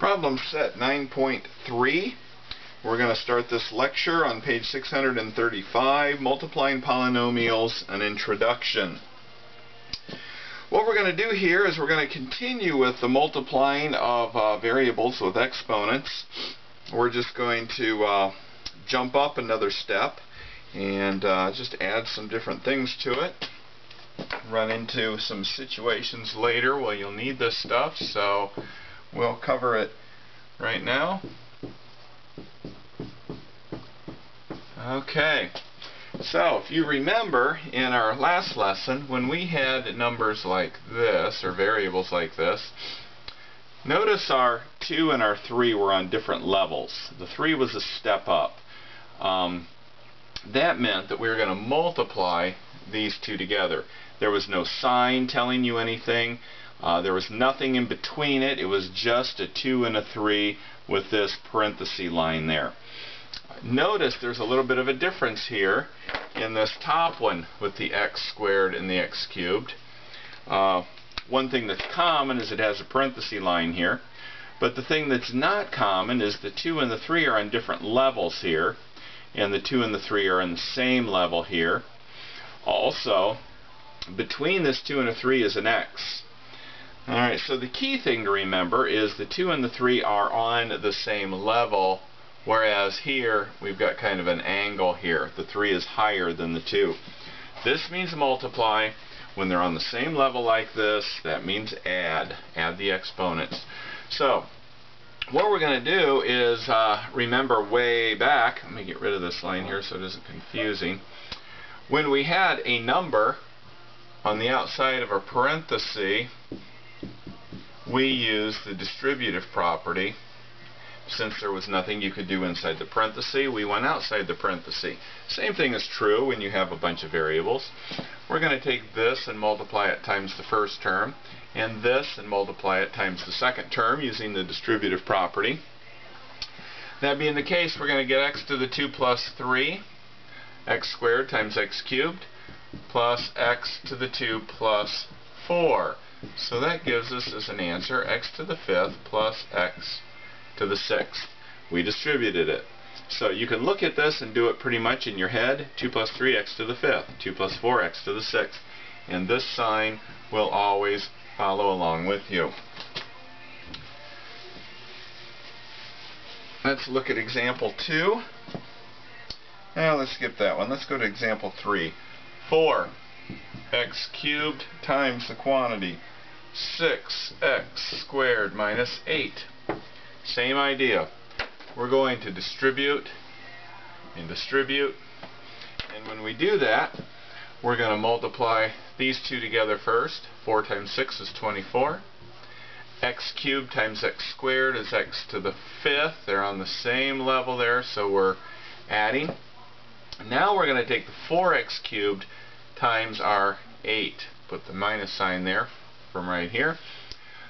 problem set 9.3. We're going to start this lecture on page 635, Multiplying Polynomials, an Introduction. What we're going to do here is we're going to continue with the multiplying of variables with exponents. We're just going to jump up another step and just add some different things to it. Run into some situations later where you'll need this stuff, so we'll cover it right now. Okay, so if you remember in our last lesson, when we had numbers like this, or variables like this, notice our 2 and our 3 were on different levels. The 3 was a step up. That meant that we were going to multiply these two together. There was no sign telling you anything. There was nothing in between it. It was just a 2 and a 3 with this parenthesis line there. Notice there's a little bit of a difference here in this top one with the x squared and the x cubed. One thing that's common is it has a parenthesis line here. But the thing that's not common is the 2 and the 3 are on different levels here. And the 2 and the 3 are on the same level here. Also, between this 2 and a 3 is an x. Alright, so the key thing to remember is the 2 and the 3 are on the same level, whereas here we've got kind of an angle here. The 3 is higher than the 2. This means multiply. When they're on the same level like this, that means add. Add the exponents. So, what we're going to do is remember way back. Let me get rid of this line here so it isn't confusing. When we had a number on the outside of a parenthesis, we used the distributive property. Since there was nothing you could do inside the parenthesis, we went outside the parenthesis. Same thing is true when you have a bunch of variables. We're going to take this and multiply it times the first term, and this and multiply it times the second term using the distributive property. That being the case, we're going to get x to the 2 plus 3, x squared times x cubed, plus x to the 2 plus 4. So that gives us as an answer x to the 5th plus x to the 6th. We distributed it. So you can look at this and do it pretty much in your head. 2 plus 3, x to the 5th. 2 plus 4, x to the 6th. And this sign will always follow along with you. Let's look at example 2. Now let's skip that one. Let's go to example 3. 4 x cubed times the quantity 6x squared minus 8. Same idea. We're going to distribute and distribute, and when we do that, we're going to multiply these two together first. 4 times 6 is 24. X cubed times x squared is x to the 5th. They're on the same level there, so we're adding. Now we're going to take the 4x cubed times our 8. Put the minus sign there from right here.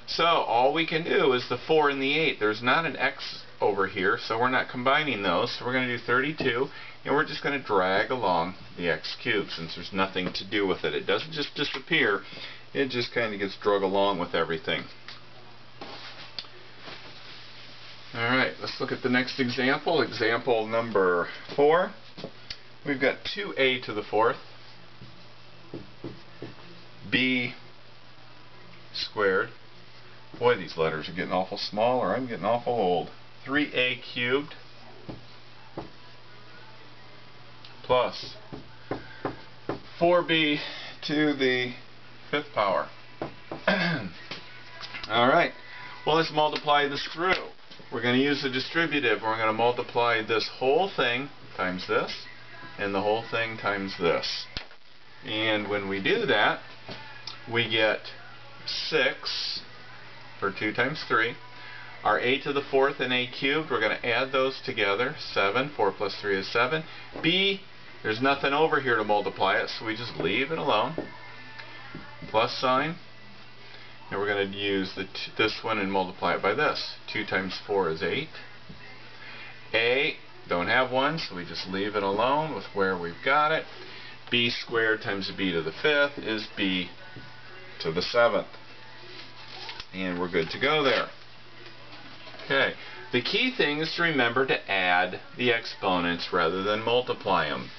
So all we can do is the 4 and the 8. There's not an x over here, so we're not combining those. So we're going to do 32, and we're just going to drag along the x cubed since there's nothing to do with it. It doesn't just disappear. It just kind of gets drug along with everything. Alright, let's look at the next example. Example number 4. We've got 2a to the 4th, b squared. Boy, these letters are getting awful small, or I'm getting awful old. 3a cubed plus 4b to the 5th power. Alright, well, let's multiply this through. We're going to use the distributive. We're going to multiply this whole thing times this, and the whole thing times this. And when we do that, we get 6 for 2 times 3. Our a to the 4th and a cubed, we're going to add those together. 7. 4 plus 3 is 7. b, there's nothing over here to multiply it, so we just leave it alone. Plus sign. And we're going to use this one and multiply it by this. 2 times 4 is 8. a, don't have one, so we just leave it alone with where we've got it. B squared times b to the 5th is b to the 7th. And we're good to go there. Okay. The key thing is to remember to add the exponents rather than multiply them,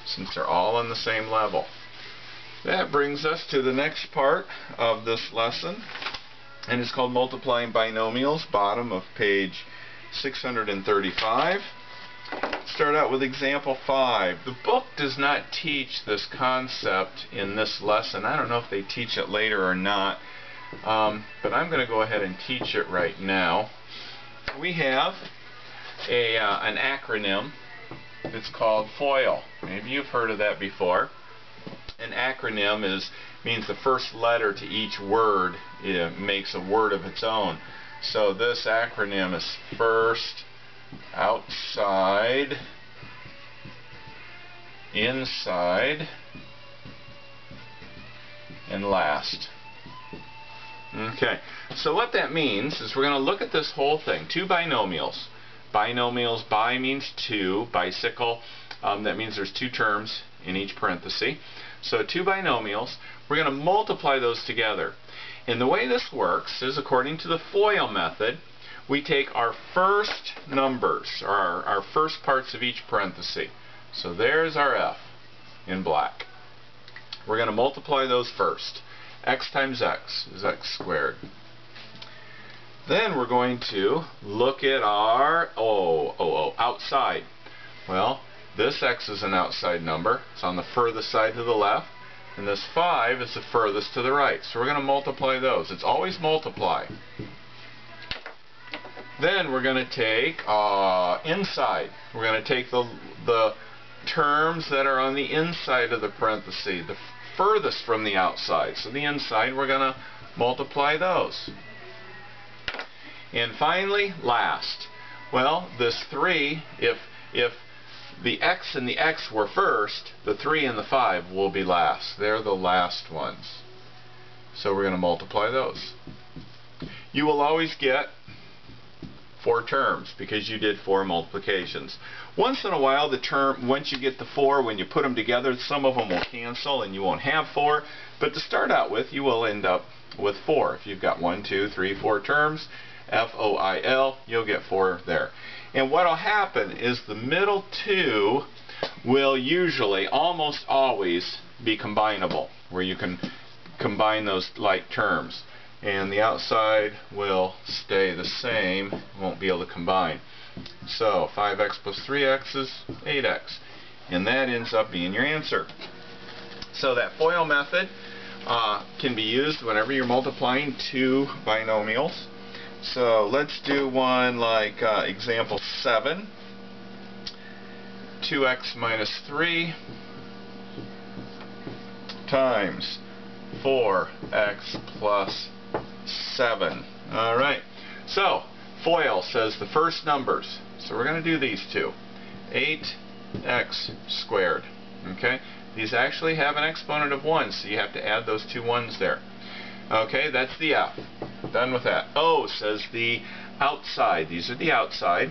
since they're all on the same level. That brings us to the next part of this lesson, and it's called Multiplying Binomials, bottom of page 635. Start out with example 5. The book does not teach this concept in this lesson. I don't know if they teach it later or not, but I'm going to go ahead and teach it right now. We have an acronym. It's called FOIL. Maybe you've heard of that before. An acronym means the first letter to each word makes a word of its own. So this acronym is first, outside, inside, and last. Okay, so what that means is we're going to look at this whole thing. Two binomials. Binomials, bi means two. Bicycle, that means there's two terms in each parenthesis. So two binomials, we're going to multiply those together. And the way this works is, according to the FOIL method, we take our first numbers, or our first parts of each parenthesis. So there's our F in black. We're going to multiply those first. X times X is X squared. Then we're going to look at our outside. Well, this X is an outside number. It's on the furthest side to the left. And this 5 is the furthest to the right. So we're going to multiply those. It's always multiply. Then we're going to take inside. We're going to take the terms that are on the inside of the parenthesis, the furthest from the outside. So the inside, we're going to multiply those. And finally, last. Well, this 3, if the X and the X were first, the 3 and the 5 will be last. They're the last ones. So we're going to multiply those. You will always get 4 terms because you did 4 multiplications. Once in a while, once you get the 4, when you put them together, some of them will cancel and you won't have 4. But to start out with, you will end up with 4. If you've got 1, 2, 3, 4 terms, FOIL, you'll get 4 there. And what will happen is the middle 2 will usually, almost always, be combinable, where you can combine those like terms. And the outside will stay the same, won't be able to combine. So 5x plus 3x is 8x. And that ends up being your answer. So that FOIL method can be used whenever you're multiplying two binomials. So let's do one like example 7. 2x minus 3 times 4x plus 7. Alright, so FOIL says the first numbers. So we're going to do these two. 8x squared. Okay, these actually have an exponent of 1, so you have to add those two 1s there. Okay, that's the F. Done with that. O says the outside. These are the outside.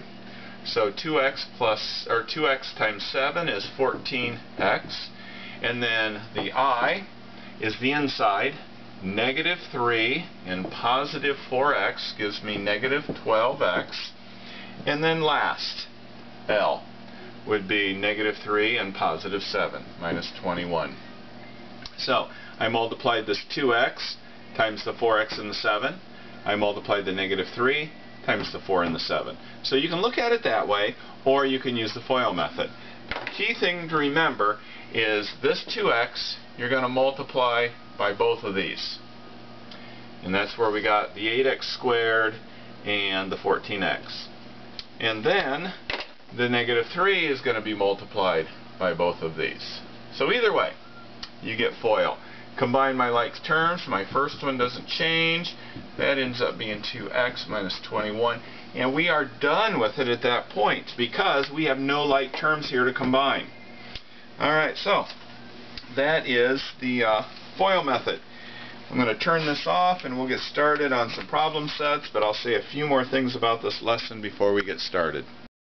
So 2x times 7 is 14x. And then the I is the inside. Negative 3 and positive 4x gives me negative 12x. And then last, L, would be negative 3 and positive 7, minus 21. So I multiplied this 2x times the 4x and the 7. I multiplied the negative 3 times the 4 and the 7. So you can look at it that way, or you can use the FOIL method. The key thing to remember is this 2x, you're going to multiply by both of these. And that's where we got the 8x squared and the 14x. And then the negative 3 is going to be multiplied by both of these. So either way, you get FOIL. Combine my like terms. My first one doesn't change. That ends up being 2x minus 21. And we are done with it at that point because we have no like terms here to combine. Alright, so that is the FOIL method. I'm going to turn this off and we'll get started on some problem sets, but I'll say a few more things about this lesson before we get started.